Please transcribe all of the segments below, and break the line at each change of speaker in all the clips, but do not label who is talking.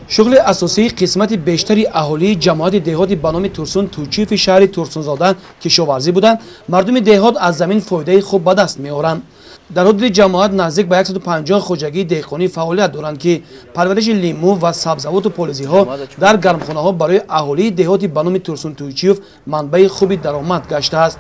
شغل اساسی قسمت بیشتری اهالی جماعت دهاتی به نام ترسون توچیف شهر ترسونزاده کشاورزی بودند. مردم دهات از زمین فایده خوب به دست می‌آورند. در حدود جماعت نزدیک به 150 خوجگی دهقانی فعالیت دارند که پرورش لیمو و سبزیجات و پالزی‌ها در گرمخانه‌ها برای اهالی دهاتی به نام ترسون توچیف منبع خوبی درآمد گشته است.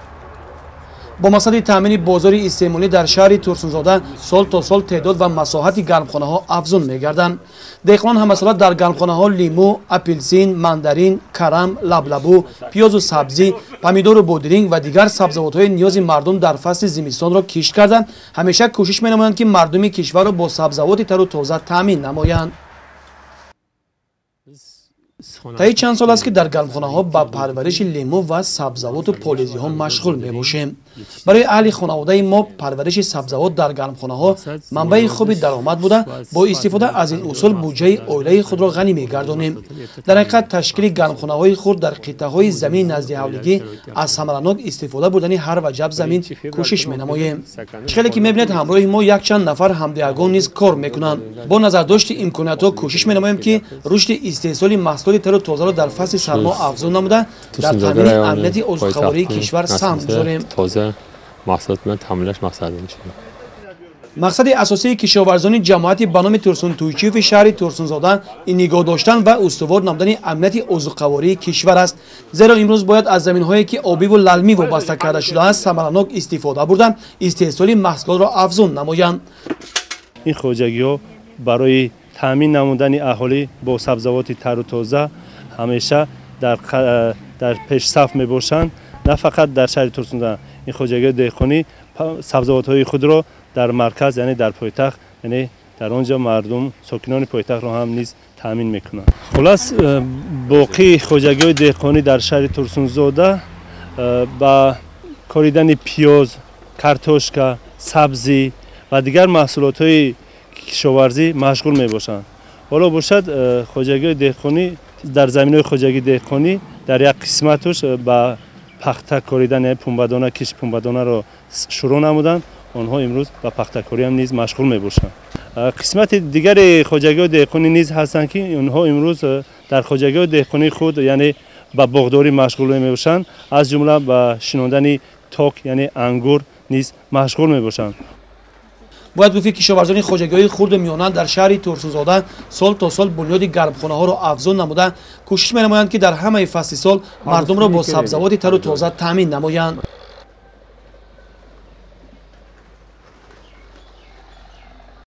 با مقصد تامین بازار استعمالی در شهر ترسونزاده سال تا سال تعداد و مساحت گرمخانه‌ها افزون می‌گردند. دهقانان هم‌سال در گرمخانه‌ها لیمو، اپلسین، ماندارین، کرم، لبلبو، پیاز و سبزی، پمیدور و بودرینگ و دیگر سبزیجات‌های نیاز مردم در فصل زمستان را کشت کردند. همیشه کوشش می‌نمایند که مردم کشور را با سبزیجات تر و تازه تامین نمایند. طی چند سال است که در گرمخانه‌ها با پرورش لیمو و سبزیجات و پالزی‌ها مشغول می‌باشیم. برای اهل خانواده ما پرورش سبزیجات در گرمخانه‌ها منبع خوبی درآمد بوده. با استفاده از این اصول بودجه عائله خود را غنی می‌گردانیم. در حقیقت تشکیل گرمخانه‌های خود در قطعه‌های زمین نزد حولگی از ثمرناک استفاده بردن هر وجب زمین کوشش می‌نماییم. چقدر که می‌بینید همراه ما یک چند نفر همدیگران نیز کار می‌کنند. با نظرداشت امکانات‌ها کوشش می‌نماییم که رشد استحصال محصولات تر و تازه را در فصل سرما افزون نموده در تامین امنیت عضوخواری کشور سهم گذاریم.
تازه محصولات من تامینش مقصد میشه.
مقصد اساسی کشاورزان جماعت به نام ترسون توچیف شهر ترسونزاده این نگاه داشتن و استوار نمودن امنیت عضوخواری کشور است. زیرا امروز باید از زمین‌هایی که آبی و للمی وابسته کرده شده است ثمرناک استفاده بردن استحصال محصولات را افزون نمایند.
این خوجگی‌ها برای تامین نمودن اهالی با سبزیجات تر و تازه همیشه در پیش صف میباشند. نه فقط در شهر ترسونزاده، این خوجگی دهقانی سبزیجات خود را در مرکز یعنی در پایتخت یعنی در آنجا مردم ساکنان پایتخت را هم نیز تامین میکنند. خلاص باقی خوجگی دهقانی در شهر ترسونزاده با کاریدن پیاز، کارتوشکا، سبزی و دیگر محصولات های کشاورزی مشغول میباشند. حالا باشد خوجگی دهقانی در زمینه خوجگی دهقانی در یک قسمتش با پخته کاریدن پنبه‌دانه کش پنبه‌دانه را شروع نمودند. آنها امروز با پخته کاری هم نیز مشغول میباشند. قسمت دیگر خوجگی دهقانی نیز هستند که آنها امروز در خوجگی دهقانی خود یعنی با باغداری مشغول میباشند. از جمله با شناندن تاک یعنی انگور نیز مشغول میباشند.
باید گفت کشاورزان خوجگی‌های خرد و میانه در شهر ترسونزاده سال تا سال بنیاد گرمخانه‌ها را افزون نموده کوشش می‌نمایند که در همه فصل سال مردم را با سبزیجات تر و تازه تامین نمایند.